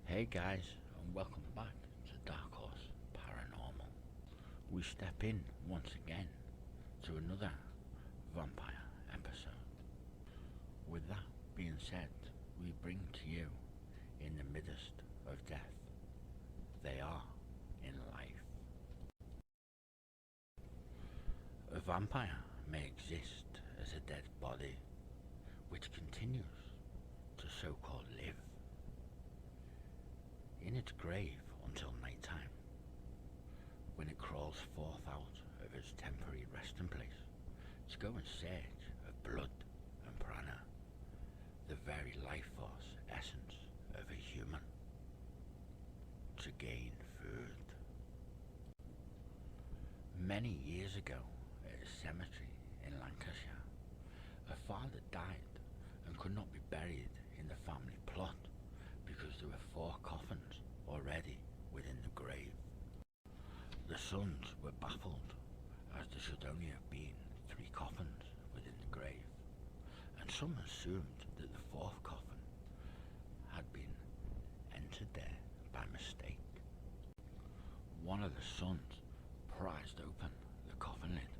Hey guys, and welcome back to Darkhorse Paranormal. We step in once again to another vampire episode. With that being said, we bring to you in the midst of death. They are in life. A vampire may exist as a dead body which continues to so-called live in its grave until night time, when it crawls forth out of its temporary resting place to go in search of blood and prana, the very life force essence of a human, to gain food. Many years ago, at a cemetery in Lancashire, a father died and could not be buried in the family plot because there were 4 coffins already within the grave. The sons were baffled, as there should only have been 3 coffins within the grave, and some assumed that the 4th coffin had been entered there by mistake. One of the sons prized open the coffin lid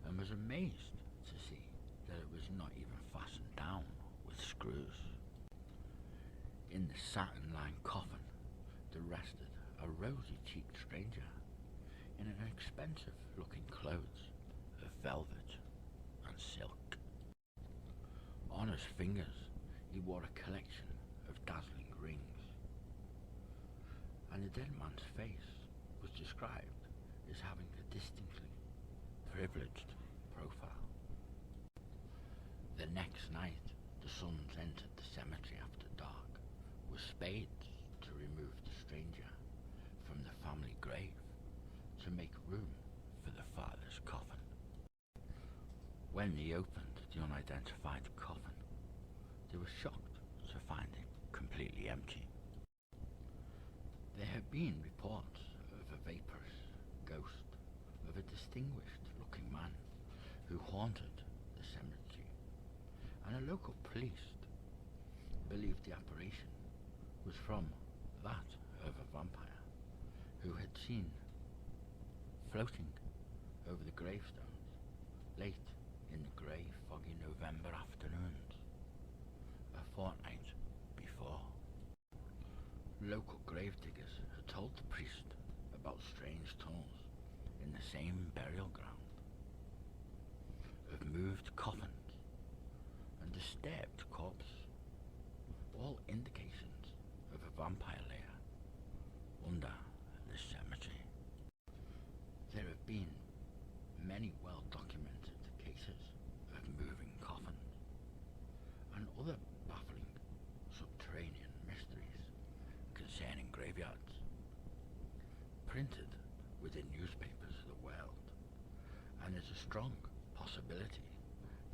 and was amazed to see that it was not even fastened down with screws. In the satin-lined coffin there rested a rosy-cheeked stranger in an expensive-looking clothes of velvet and silk. On his fingers he wore a collection of dazzling rings, and the dead man's face was described as having a distinctly privileged profile. The next night the sons entered the cemetery after dark with spades to remove the stranger from the family grave to make room for the father's coffin. When they opened the unidentified coffin, they were shocked to find it completely empty. There had been reports of a vaporous ghost of a distinguished-looking man who haunted the cemetery, and a local priest believed the apparition was from that of a vampire who had seen floating over the gravestones late in the grey, foggy November afternoons a fortnight before. Local gravediggers had told the priest about strange tunnels in the same burial ground, of moved coffins and disturbed corpses, all indications of a vampire lair under the cemetery. There have been many well-documented cases of moving coffins and other baffling subterranean mysteries concerning graveyards, printed within newspapers of the world, and there's a strong possibility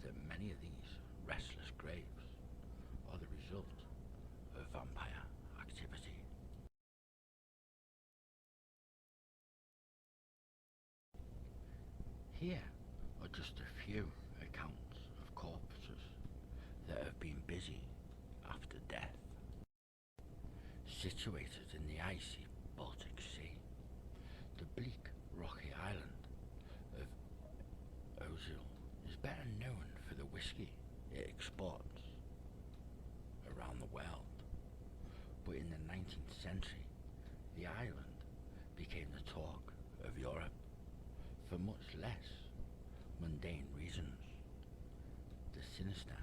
that many of these restless graves are the result of vampire activity. Here are just a few accounts of corpses that have been busy after death. Situated in the icy Baltic Sea, the bleak rocky island of Ozil is better known for the whiskey it exports around the world. But in the 19th century, the island became the talk of Europe for much less mundane reasons: the sinister,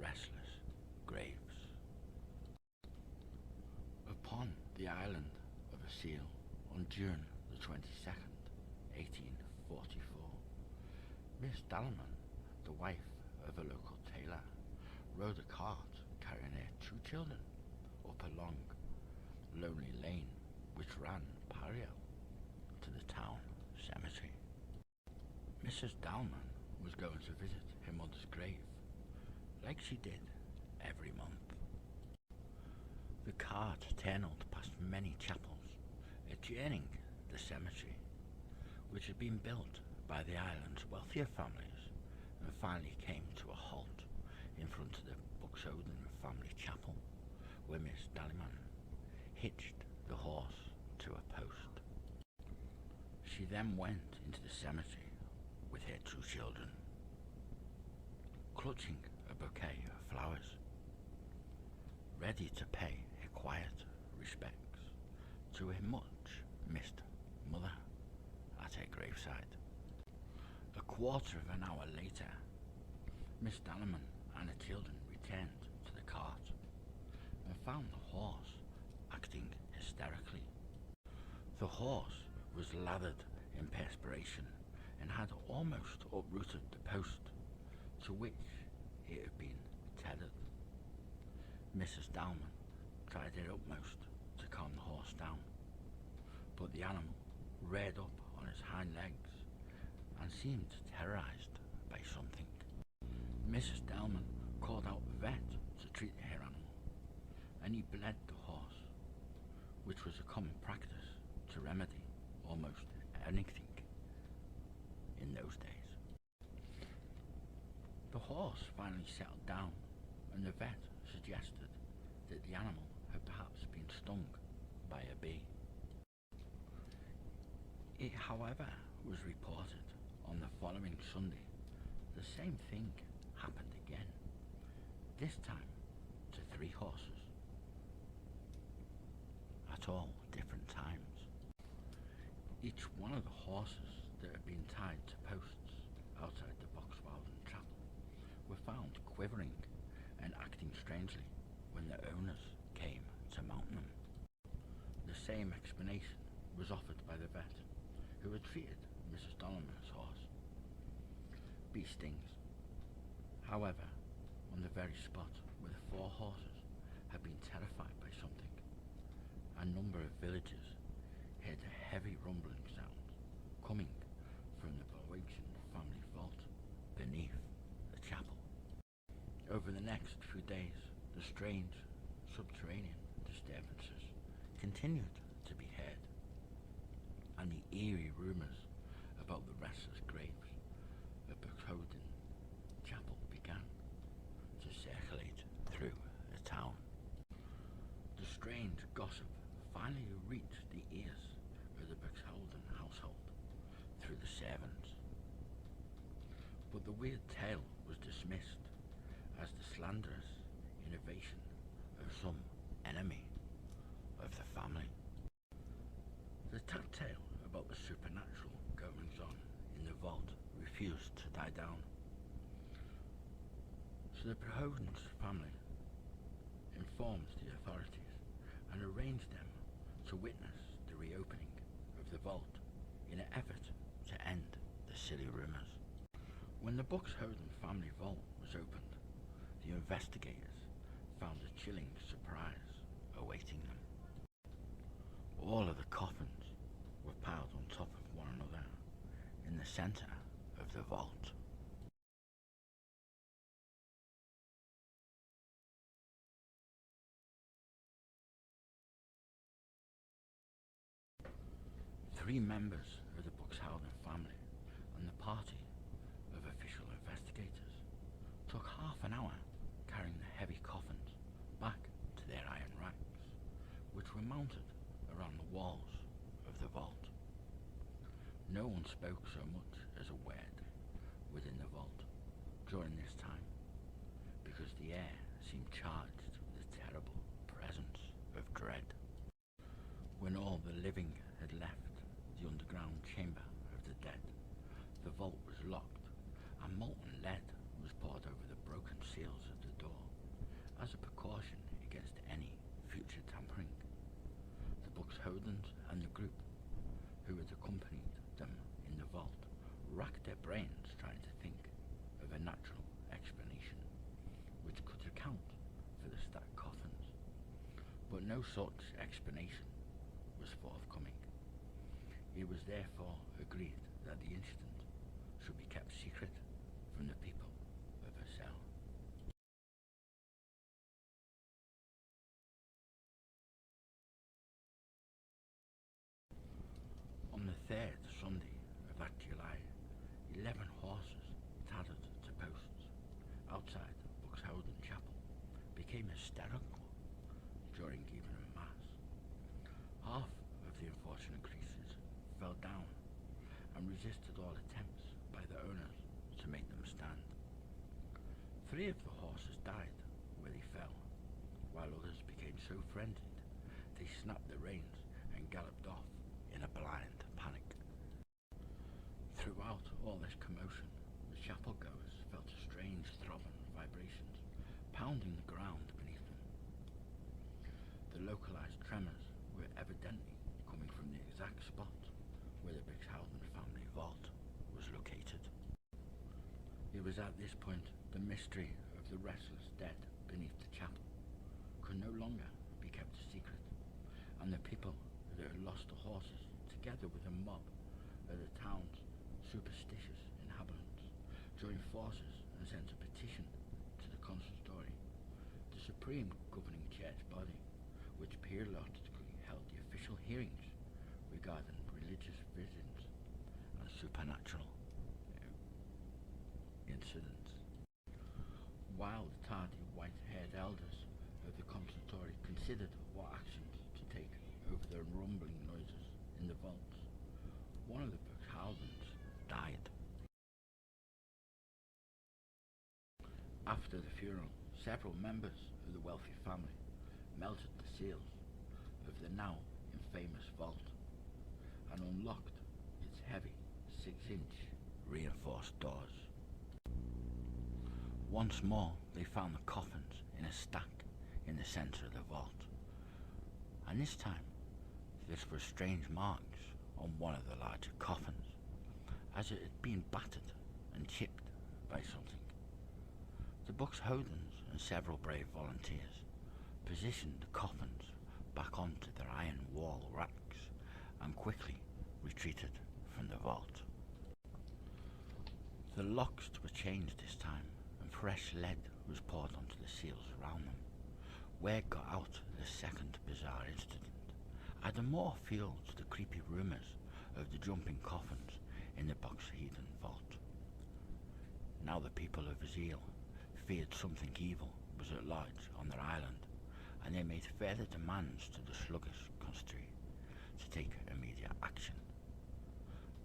restless graves. Upon the island of a seal on June the 22nd, 1844, Miss Dalman, the wife of a local tailor, rode a cart carrying her 2 children up a long, lonely lane which ran parallel to the town cemetery. Mrs. Dalman was going to visit her mother's grave, like she did every month. The cart turned past many chapels adjoining the cemetery, which had been built by the island's wealthier families, and finally came to a halt in front of the Buxoden family chapel, where Miss Dalman hitched the horse to a post. She then went into the cemetery with her two children, clutching a bouquet of flowers, ready to pay her quiet respects to her much-missed mother at her graveside. A quarter of an hour later, Miss Dallerman and her children returned to the cart and found the horse acting hysterically. The horse was lathered in perspiration and had almost uprooted the post to which it had been tethered. Mrs. Dalman tried her utmost to calm the horse down, but the animal reared up on his hind legs and seemed terrorized by something. Mrs. Dalman called out the vet to treat her animal, and he bled the horse, which was a common practice to remedy almost anything in those days. The horse finally settled down, and the vet suggested that the animal had perhaps been stung by a bee. It, however, was reported on the following Sunday the same thing happened again, this time to 3 horses, at all different times. Each one of the horses that had been tied to posts outside the Boxwalden chapel were found quivering and acting strangely when the owners came to mount them. The same explanation was offered by the vet who had treated Mrs. Dollarman's horse. Bee stings. However, on the very spot where the 4 horses had been terrified by something, a number of villagers heard a heavy rumbling sound coming from the Boygan family vault beneath the chapel. Over the next few days, the strange subterranean disturbances continued to be heard, and the eerie rumours about the restless graves of Boxhowden Chapel began to circulate through the town. The strange gossip finally reached the ears of the Boxhowden household through the servants, but the weird tale was dismissed as the slanderous innovation of some enemy of the family. The tad tale about the supernatural goings-on in the vault refused to die down, so the Boxhowden's family informed the authorities and arranged them to witness the reopening of the vault in an effort to end the silly rumours. When the Boxhowden family vault was opened, the investigators found a chilling surprise awaiting them. All of the coffins were piled on top of one another in the centre of the vault. Three members of the Boxhowden family and the party of official investigators took half an hour carrying the heavy coffins back to their iron racks, which were mounted around the walls of the vault. No one spoke so much as a word within the vault during this time, because the air seemed charged with a terrible presence of dread. When all the living had left the underground chamber of the dead, the vault was locked and molten lead was poured over the broken seals of the door as a precaution against any future tampering. The Boxhowdens and the group who had accompanied them in the vault racked their brains trying to think of a natural explanation which could account for the stacked coffins, but no such explanation was forthcoming. It was therefore agreed that the incident should be kept secret from the people of Ursel. On the 3rd Sunday of that July, 11 horses tethered to posts outside Boxhowden Chapel became hysterical during evening mass 3 of the horses died where they fell, while others became so frenzied they snapped the reins and galloped off in a blind panic. Throughout all this commotion, the chapel goers felt strange throbbing vibrations pounding the ground beneath them. The localized tremors were evidently coming from the exact spot where the Bixhausen family vault was located. It was at this point the mystery of the restless dead beneath the chapel could no longer be kept a secret, and the people that had lost the horses, together with a mob of the town's superstitious inhabitants, joined forces and sent a petition to the consistory, the supreme governing church body, which periodically held the official hearings regarding religious visions and supernatural incidents. While the tardy white-haired elders of the consistory considered what actions to take over the rumbling noises in the vaults, one of the Buxhausens died. After the funeral, several members of the wealthy family melted the seals of the now infamous vault and unlocked its heavy 6-inch reinforced doors. Once more they found the coffins in a stack in the centre of the vault, and this time this were strange marks on one of the larger coffins, as it had been battered and chipped by something. The Buxhausens and several brave volunteers positioned the coffins back onto their iron wall racks and quickly retreated from the vault. The locks were changed this time, and fresh lead was poured onto the seals around them. Word got out the second bizarre incident, adding more fuel to the creepy rumours of the jumping coffins in the Buxhaven vault. Now the people of Zeal feared something evil was at large on their island, and they made further demands to the sluggish consistory to take immediate action.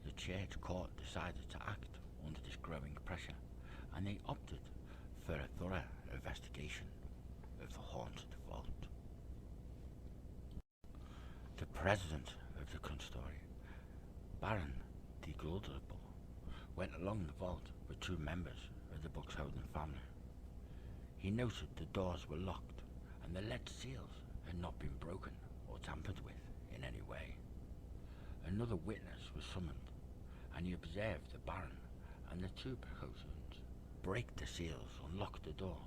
The church court decided to act under this growing pressure, and they opted for a thorough investigation of the haunted vault. The president of the consistory, Baron de Glodable, went along the vault with 2 members of the Buxhaven family. He noted the doors were locked and the lead seals had not been broken or tampered with in any way. Another witness was summoned, and he observed the Baron and the 2 Buxhausens break the seals, unlock the door,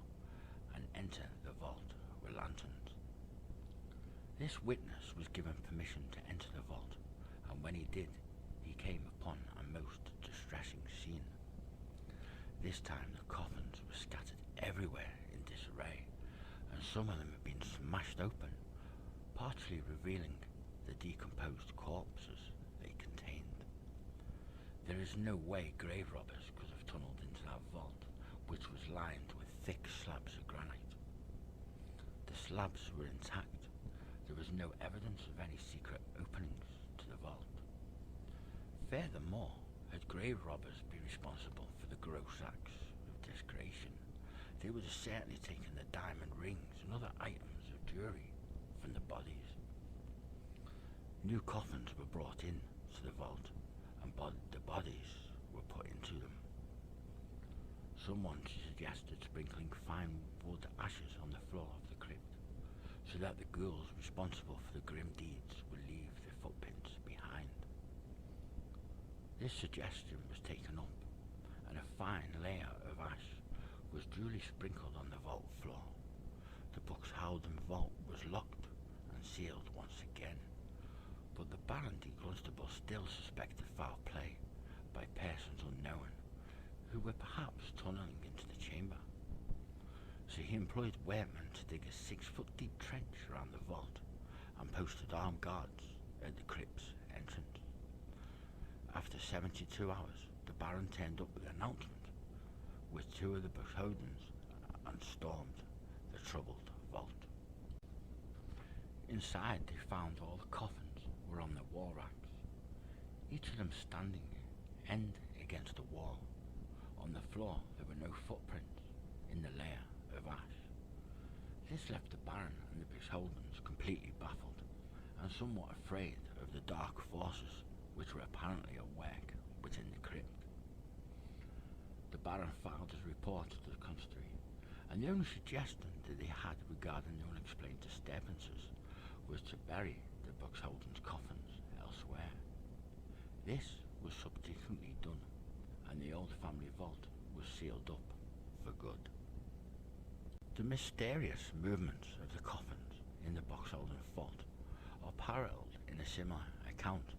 and enter the vault with lanterns. This witness was given permission to enter the vault, and when he did, he came upon a most distressing scene. This time the coffins were scattered everywhere in disarray, and some of them had been smashed open, partially revealing the decomposed corpses they contained. There is no way grave robbers could have tunnelled into that vault, which was lined with thick slabs of granite. The slabs were intact. There was no evidence of any secret openings to the vault. Furthermore, had grave robbers been responsible for the gross acts of desecration, they would have certainly taken the diamond rings and other items of jewellery from the bodies. New coffins were brought in to the vault, and the bodies were put into them. Someone suggested sprinkling fine wood ashes on the floor of the crypt, so that the ghouls responsible for the grim deeds would leave their footprints behind. This suggestion was taken up, and a fine layer of ash was duly sprinkled on the vault floor. The Buxhaven vault was locked and sealed once again, but the Baron de Glunstable still suspected foul play by persons unknown, who were perhaps tunnelling into the chamber. So he employed workmen to dig a 6-foot-deep trench around the vault and posted armed guards at the crypt's entrance. After 72 hours, the Baron turned up with an announcement with 2 of the Buxhausens and stormed the troubled vault. Inside they found all the coffins were on their wall racks, each of them standing end against the wall. On the floor there were no footprints, in the layer of ash. This left the Baron and the Beholdens completely baffled and somewhat afraid of the dark forces which were apparently at work within the crypt. The Baron filed his report to the consistory, and the only suggestion that they had regarding the unexplained disturbances was to bury the Beholdens' coffins elsewhere. This was subsequently done, and the old family vault was sealed up for good. The mysterious movements of the coffins in the Beholden vault are paralleled in a similar account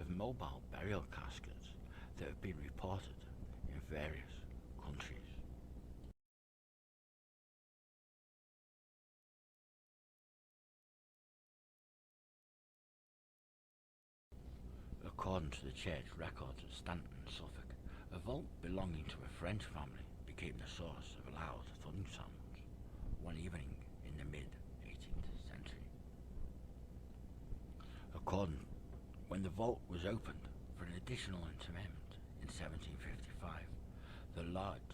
of mobile burial caskets that have been reported in various countries. According to the church records at Stanton, Suffolk, a vault belonging to a French family became the source of loud thudding sounds one evening in the mid-18th century. When the vault was opened for an additional interment in 1755, the large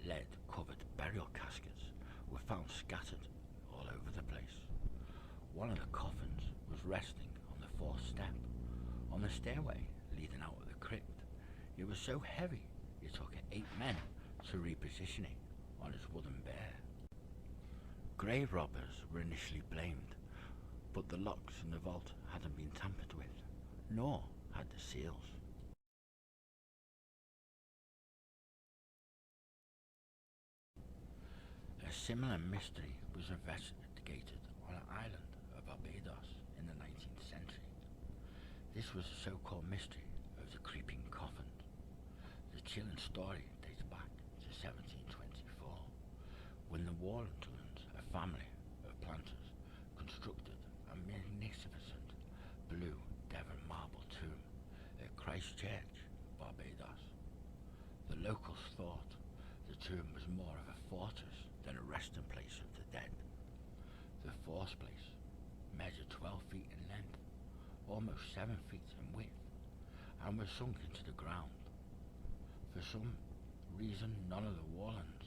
lead-covered burial caskets were found scattered all over the place. One of the coffins was resting on the fourth step on the stairway leading out of the crypt. It was so heavy it took 8 men to reposition it on its wooden bear. Grave robbers were initially blamed, but the locks in the vault hadn't been tampered with, nor had the seals. A similar mystery was investigated on an island of Barbados in the 19th century. This was the so-called mystery of the creeping coffin. The chilling story dates back to 1724, when the Warrantons, a family of planters, constructed a magnificent blue Devon marble tomb at Christchurch, Barbados. The locals thought the tomb was more of a fortress than a resting place of the dead. The fourth place measured 12 feet in length, almost 7 feet in width, and was sunk into the ground. For some reason, none of the Warlands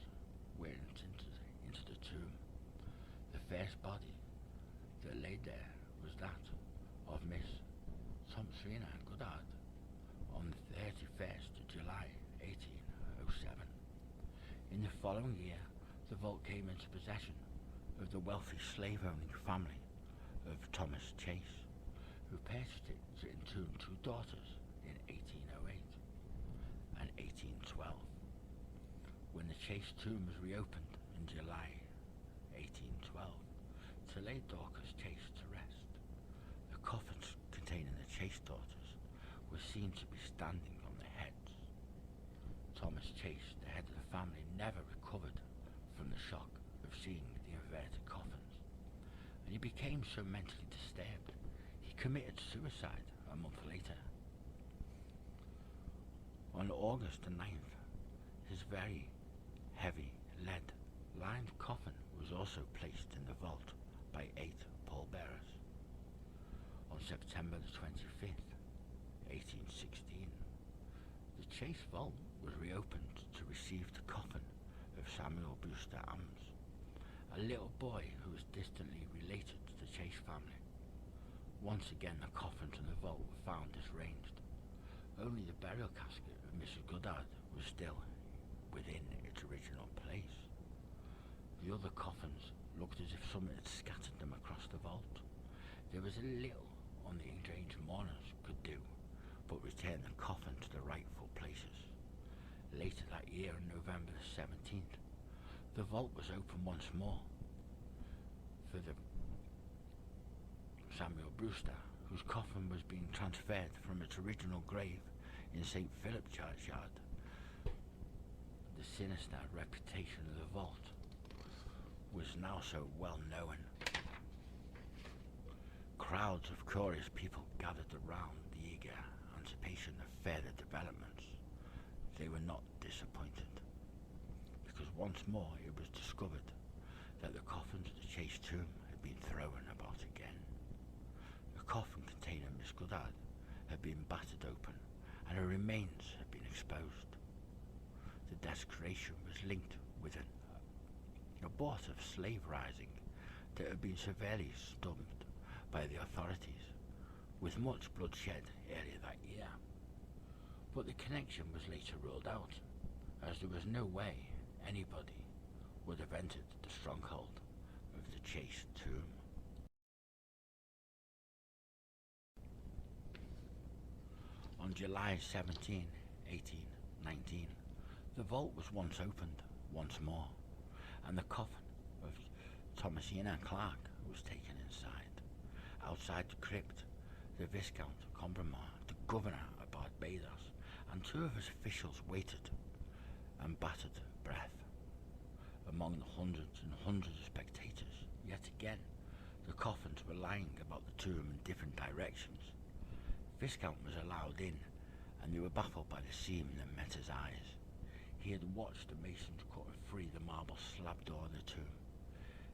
went into the tomb. The first body that lay there was that of Miss Thomasina Goddard on the 31st of July 1807. In the following year, the vault came into possession of the wealthy slave-owning family of Thomas Chase, who purchased it to entomb 2 daughters in 1808 and 1812. When the Chase tomb was reopened in July 1812 to lay Darkhorse Chase to rest, the coffins containing the Chase daughters were seen to be standing on their heads. Thomas Chase, the head of the family, never recovered from the shock of seeing the inverted coffins, and he became so mentally disturbed he committed suicide a month later. On August the 9th, his very heavy lead-lined coffin was also placed in the vault by 8 pallbearers. On September the 25th, 1816, the Chase vault was reopened to receive the coffin of Samuel Brewster Ames, a little boy who was distantly related to the Chase family. Once again, the coffins in the vault were found disarranged. Only the burial casket of Mrs. Goddard was still within its original place. The other coffins looked as if someone had scattered them across the vault. There was a little on the strange mourners could do but return the coffin to the rightful places. Later that year, on November the 17th, the vault was opened once more for the Samuel Brewster, whose coffin was being transferred from its original grave in St. Philip's Churchyard. The sinister reputation of the vault was now so well known. Crowds of curious people gathered around the eager anticipation of further developments. They were not disappointed, because once more it was discovered that the coffins of the Chase tomb had been thrown about again. The coffin containing Miss Goddard had been battered open, and her remains had been exposed. The desecration was linked with an abortive slave rising that had been severely stumped by the authorities, with much bloodshed earlier that year. But the connection was later ruled out, as there was no way anybody would have entered the stronghold of the Chase tomb. On July 17, 1819, the vault was once opened once more, and the coffin of Thomasina Clark was taken inside. Outside the crypt, the Viscount Combremar, the governor of Barbados, and two of his officials waited and bated breath. Among the hundreds and hundreds of spectators, yet again, the coffins were lying about the tomb in different directions. Viscount was allowed in, and they were baffled by the scene that met his eyes. He had watched the masons cut free the marble slab door of the tomb,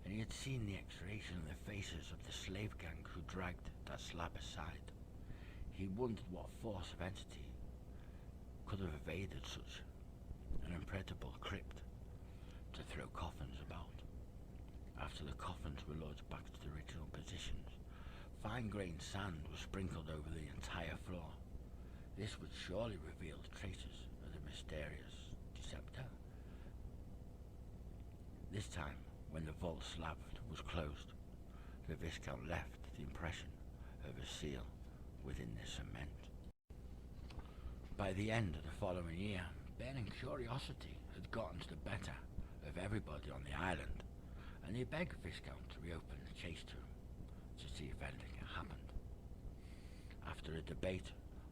and he had seen the execration of the faces of the slave gang who dragged that slab aside. He wondered what force of entity could have evaded such an impenetrable crypt to throw coffins about. After the coffins were lowered back to their original positions, fine-grained sand was sprinkled over the entire floor. This would surely reveal the traces of the mysterious deceptor. This time, when the vault slab was closed, the Viscount left the impression of a seal within the cement. By the end of the following year, burning curiosity had gotten to the better of everybody on the island, and they begged Viscount to reopen the Chase tomb to see if anything had happened. After a debate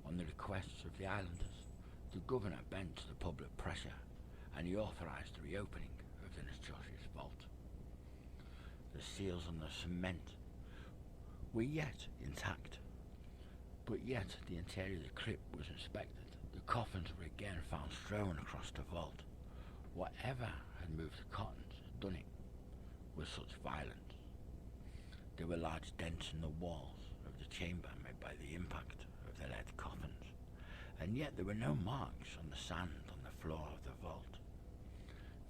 on the requests of the islanders, the governor bent to the public pressure, and he authorised the reopening of the notorious vault. The seals on the cement were yet intact, but yet the interior of the crypt was inspected. The coffins were again found strewn across the vault. Whatever had moved the coffins had done it with such violence. There were large dents in the walls of the chamber made by the impact of the lead coffins, and yet there were no marks on the sand on the floor of the vault.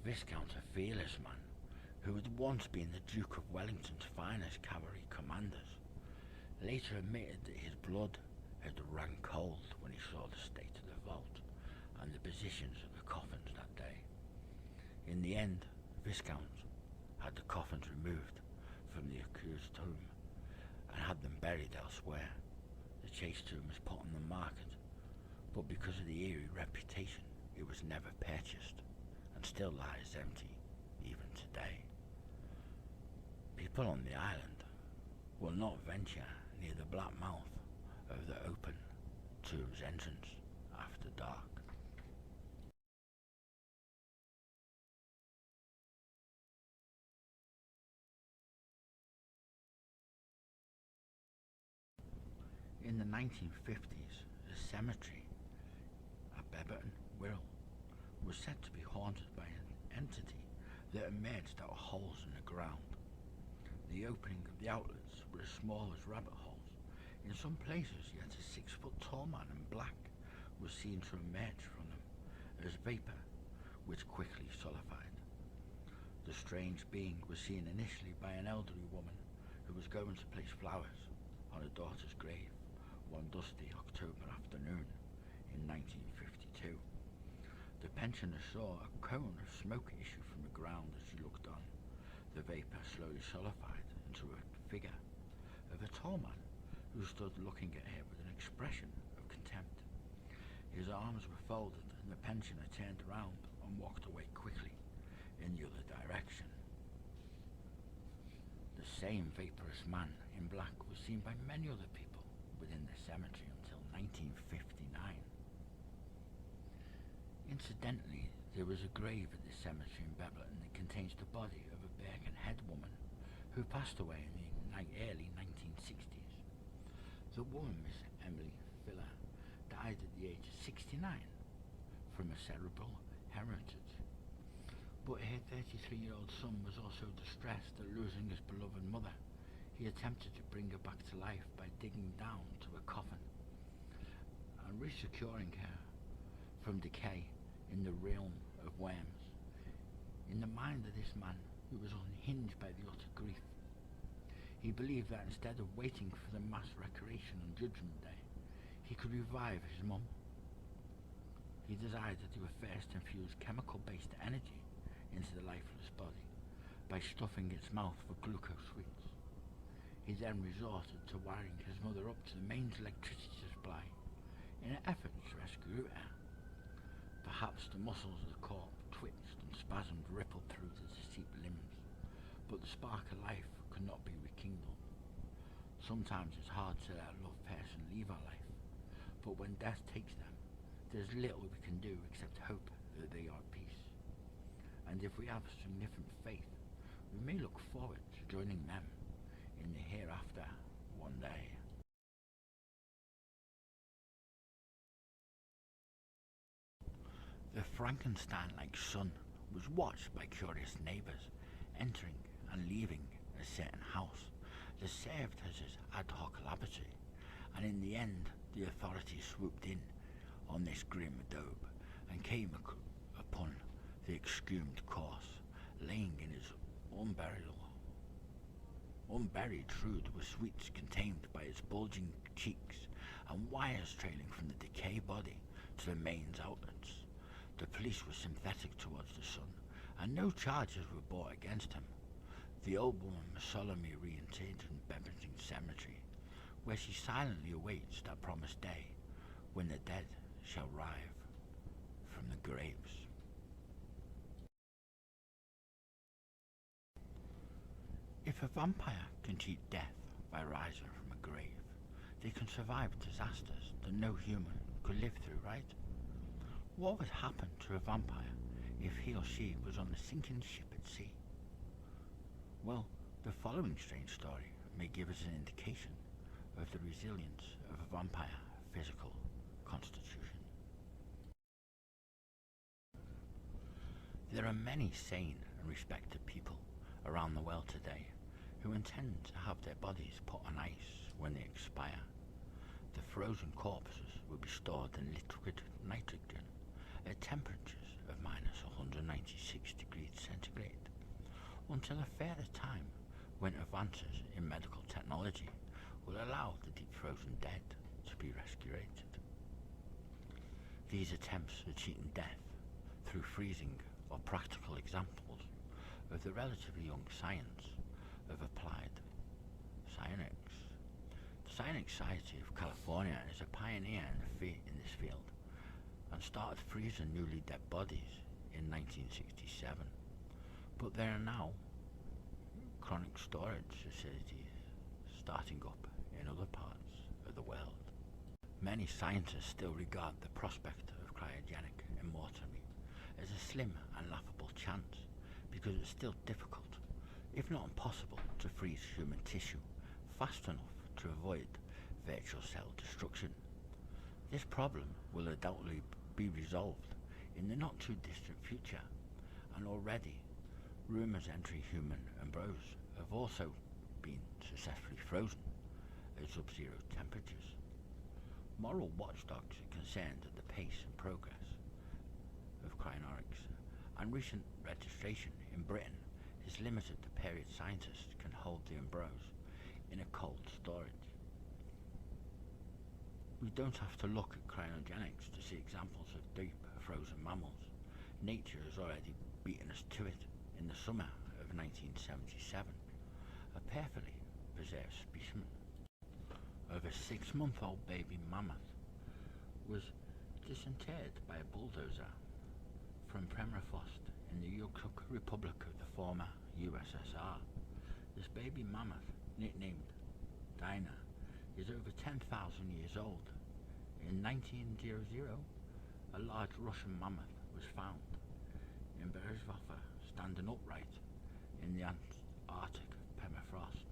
Viscount, a fearless man who had once been the Duke of Wellington's finest cavalry commanders, later admitted that his blood had run cold when he saw the state of the vault and the positions of the coffins that day. In the end, Viscount had the coffins removed from the accused tomb and had them buried elsewhere. The Chase tomb was put on the market, but because of the eerie reputation, it was never purchased and still lies empty even today. People on the island will not venture near the black mouth of the open tomb's entrance after dark. In the 1950s, a cemetery at Beverton, Wirral, was said to be haunted by an entity that emerged out of holes in the ground. The opening of the outlets were as small as rabbit holes. In some places, yet a 6-foot-tall man in black was seen to emerge from them as vapour, which quickly solidified. The strange being was seen initially by an elderly woman who was going to place flowers on her daughter's grave one dusty October afternoon in 1952. The pensioner saw a cone of smoke issue from the ground as she looked on. The vapour slowly solidified into a figure of a tall man who stood looking at her with an expression of contempt. His arms were folded, and the pensioner turned around and walked away quickly in the other direction. The same vaporous man in black was seen by many other people within the cemetery until 1959. Incidentally, there was a grave at the cemetery in Beverton that contains the body of a Birkenhead woman who passed away in the early 1960s. The woman, Miss Emily Filler, died at the age of 69 from a cerebral hemorrhage. But her 33-year-old son was also distressed at losing his beloved mother. He attempted to bring her back to life by digging down to a coffin and resecuring her from decay in the realm of worms. In the mind of this man, who was unhinged by the utter grief. He believed that instead of waiting for the mass recreation on Judgment Day, he could revive his mum. He desired that he would first infuse chemical-based energy into the lifeless body by stuffing its mouth with glucose sweets. He then resorted to wiring his mother up to the mains electricity supply in an effort to rescue her. Perhaps the muscles of the corpse twitched and spasmed rippled through the deceased limbs, but the spark of life could not be rekindled. Sometimes it's hard to let a loved person leave our life, but when death takes them, there's little we can do except hope that they are at peace. And if we have significant faith, we may look forward to joining them in the hereafter one day. The Frankenstein-like son was watched by curious neighbours entering and leaving a certain house that served as his ad hoc laboratory, and in the end the authorities swooped in on this grim adobe and came upon the exhumed corpse laying in his unburied food with sweets contained by its bulging cheeks and wires trailing from the decayed body to the mains outlets. The police were sympathetic towards the son, and no charges were brought against him. The old woman was solemnly reinterred in Bedfordton Cemetery, where she silently awaits that promised day when the dead shall rise from the graves. If a vampire can cheat death by rising from a grave, they can survive disasters that no human could live through, right? What would happen to a vampire if he or she was on a sinking ship at sea? Well, the following strange story may give us an indication of the resilience of a vampire physical constitution. There are many sane and respected people around the world today who intend to have their bodies put on ice when they expire. The frozen corpses will be stored in liquid nitrogen at temperatures of minus 196 degrees centigrade until a further time when advances in medical technology will allow the deep frozen dead to be rescued. These attempts at cheating death through freezing are practical examples of the relatively young science of applied psionics. The Psionic Society of California is a pioneer in this field and started freezing newly dead bodies in 1967. But there are now chronic storage facilities starting up in other parts of the world. Many scientists still regard the prospect of cryogenic immortality as a slim and laughable chance because it's still difficult, if not impossible, to freeze human tissue fast enough to avoid virtual cell destruction. This problem will undoubtedly be resolved in the not too distant future, and already rumours entering human embryos have also been successfully frozen at sub-zero temperatures. Moral watchdogs are concerned at the pace and progress of cryonics, and recent registration in Britain is limited to period scientists can hold the embryos in a cold storage. We don't have to look at cryogenics to see examples of deep frozen mammals. Nature has already beaten us to it in the summer of 1977. A perfectly preserved specimen of a 6-month-old baby mammoth was disinterred by a bulldozer from Permafrost in the Yukon Republic of the former USSR. This baby mammoth, nicknamed Dinah, is over 10,000 years old. In 1900, a large Russian mammoth was found in Berezovka, standing upright in the Antarctic permafrost.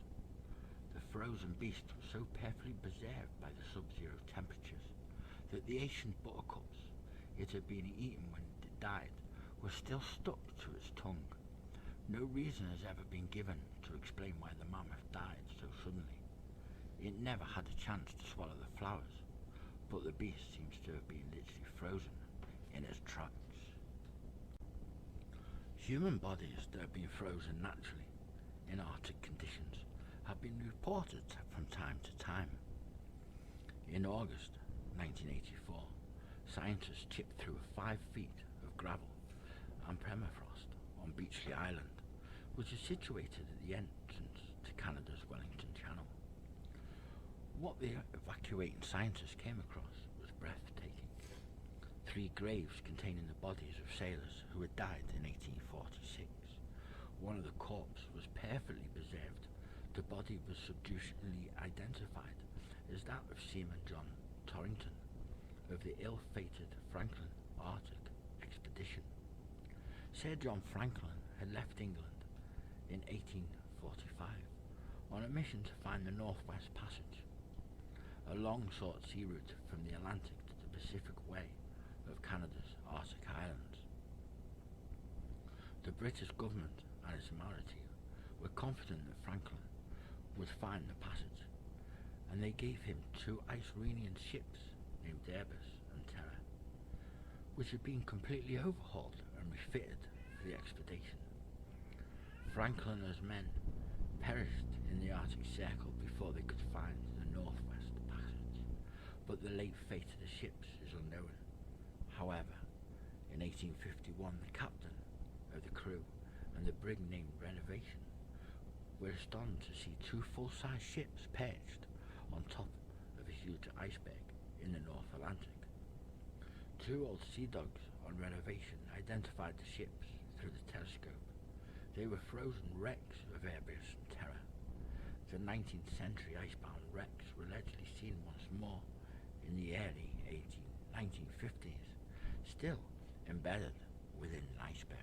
The frozen beast was so perfectly preserved by the sub-zero temperatures that the ancient buttercups it had been eaten when it died were still stuck to its tongue. No reason has ever been given to explain why the mammoth died so suddenly. It never had a chance to swallow the flowers, but the beast seems to have been literally frozen in its tracks. Human bodies that have been frozen naturally in Arctic conditions have been reported from time to time. In August 1984, scientists chipped through 5 feet of gravel and permafrost on Beachley Island, which is situated at the entrance to Canada's Wellington Channel. What the evacuating scientists came across was breathtaking. 3 graves containing the bodies of sailors who had died in 1846. One of the corpses was perfectly preserved. The body was subsequently identified as that of Seaman John Torrington of the ill-fated Franklin Arctic expedition. Sir John Franklin had left England in 1845 on a mission to find the Northwest Passage, a long-sought sea route from the Atlantic to the Pacific Way of Canada's Arctic Islands. The British government and its Admiralty were confident that Franklin would find the passage, and they gave him 2 Ice-Rhenian ships named Erebus and Terror, which had been completely overhauled and refitted for the expedition. Franklin and his men perished in the Arctic Circle before they could find the Northwest Passage, but the late fate of the ships is unknown. However, in 1851 the captain of the crew and the brig named Renovation were astonished to see 2 full-size ships perched on top of a huge iceberg in the North Atlantic. 2 old sea dogs on Renovation identified the ships through the telescope. They were frozen wrecks of Erebus and Terror. The 19th century icebound wrecks were allegedly seen once more in the early 1950s, still embedded within an iceberg.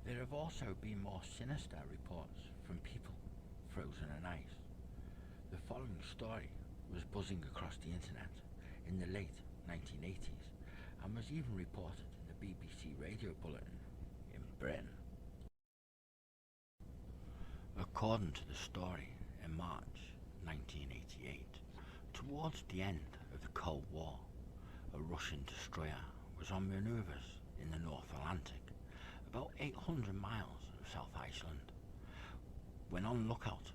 There have also been more sinister reports from people frozen in ice. The following story was buzzing across the internet in the late 1980s and was even reported in the BBC radio bulletin in Britain. According to the story, in March 1988, towards the end of the Cold War, a Russian destroyer was on manoeuvres in the North Atlantic, about 800 miles of South Iceland. When on lookout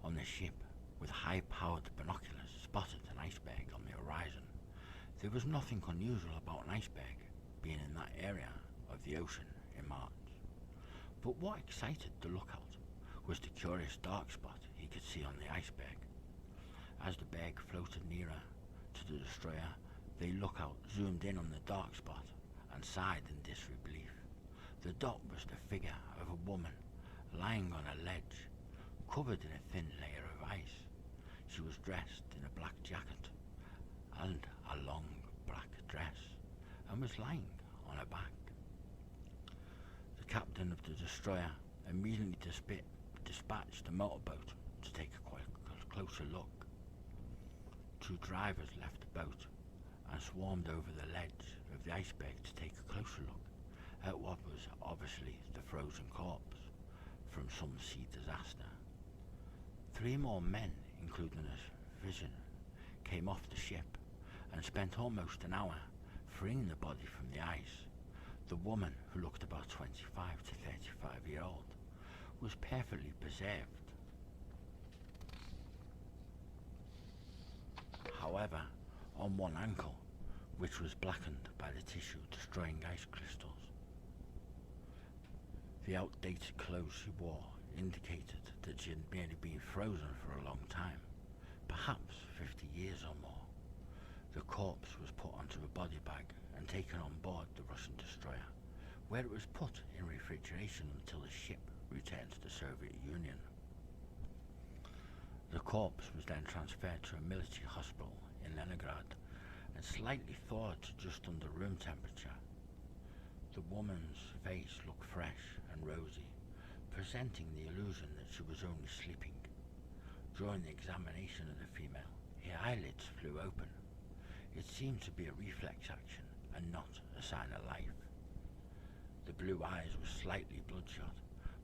on the ship with high-powered binoculars spotted an iceberg on the horizon. There was nothing unusual about an iceberg being in that area of the ocean in March. But what excited the lookout was the curious dark spot he could see on the iceberg. As the berg floated nearer to the destroyer, the lookout zoomed in on the dark spot and sighed in disbelief. The dot was the figure of a woman lying on a ledge, covered in a thin layer of ice. She was dressed in a black jacket and a long black dress, and was lying on her back. The captain of the destroyer immediately dispatched a motorboat to take a closer look. 2 drivers left the boat and swarmed over the ledge of the iceberg to take a closer look at what was obviously the frozen corpse from some sea disaster. 3 more men, including a physician, came off the ship and spent almost an hour freeing the body from the ice. The woman, who looked about 25 to 35 years old, was perfectly preserved. However, on one ankle, which was blackened by the tissue destroying ice crystals. The outdated clothes she wore indicated that she had merely been frozen for a long time, perhaps 50 years or more. The corpse was put onto a body bag and taken on board the Russian destroyer, where it was put in refrigeration until the ship returned to the Soviet Union. The corpse was then transferred to a military hospital in Leningrad and slightly thawed to just under room temperature. The woman's face looked fresh and rosy, presenting the illusion that she was only sleeping. During the examination of the female, her eyelids flew open. It seemed to be a reflex action and not a sign of life. The blue eyes were slightly bloodshot,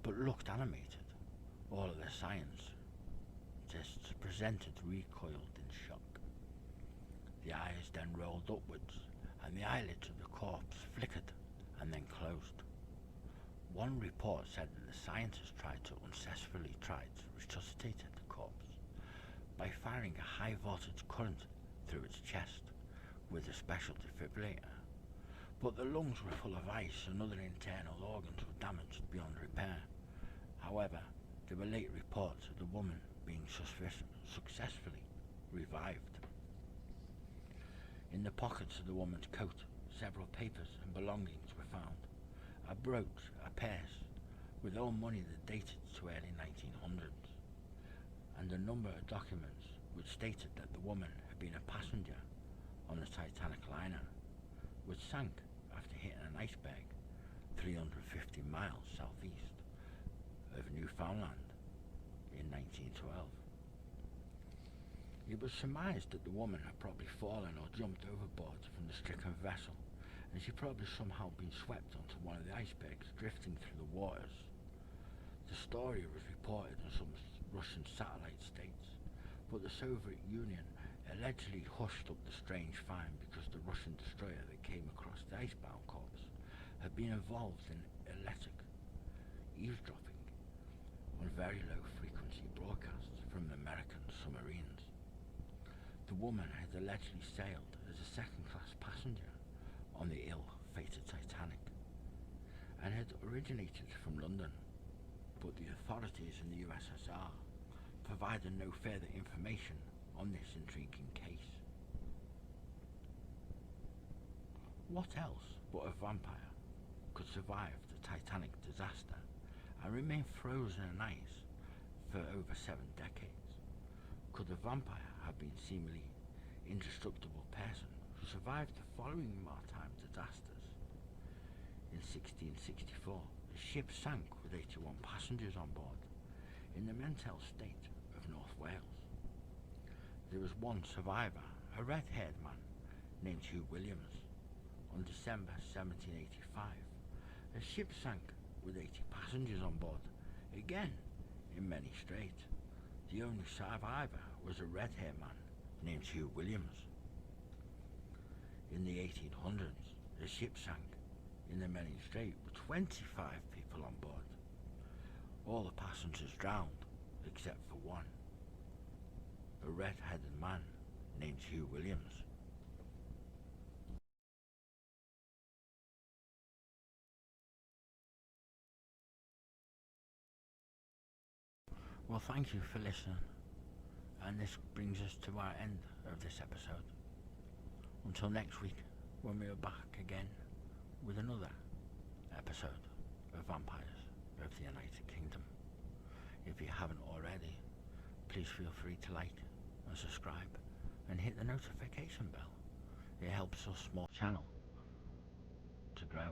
but looked animated. All of the signs artists presented recoiled in shock. The eyes then rolled upwards, and the eyelids of the corpse flickered and then closed. One report said that the scientists tried to resuscitate the corpse by firing a high voltage current through its chest with a special defibrillator, but the lungs were full of ice and other internal organs were damaged beyond repair. However, there were late reports of the woman being successfully revived. In the pockets of the woman's coat, several papers and belongings were found. A brooch, a purse, with all money that dated to early 1900s, and a number of documents which stated that the woman had been a passenger on the Titanic liner, which sank after hitting an iceberg 350 miles southeast of Newfoundland in 1912. It was surmised that the woman had probably fallen or jumped overboard from the stricken vessel, and she probably somehow been swept onto one of the icebergs drifting through the waters. The story was reported in some Russian satellite states, but the Soviet Union allegedly hushed up the strange find because the Russian destroyer that came across the icebound corpse had been involved in electric eavesdropping on very low frequency broadcasts from American submarines. The woman had allegedly sailed as a second-class passenger on the ill-fated Titanic and had originated from London, but the authorities in the USSR provided no further information on this intriguing case. What else but a vampire could survive the Titanic disaster and remain frozen in ice for over 7 decades? Could the vampire have been seemingly indestructible person who survived the following maritime disasters? In 1664, the ship sank with 81 passengers on board in the Mental state of North Wales. There was one survivor, a red-haired man named Hugh Williams. On December 1785, the ship sank with 80 passengers on board, again in Many Strait. The only survivor was a red-haired man named Hugh Williams. In the 1800s, the ship sank in the Many Strait with 25 people on board. All the passengers drowned except for one, a red-headed man named Hugh Williams. Well, thank you for listening, and this brings us to our end of this episode. Until next week, when we are back again with another episode of Vampires of the United Kingdom. If you haven't already, please feel free to like and subscribe and hit the notification bell. It helps our small channel to grow.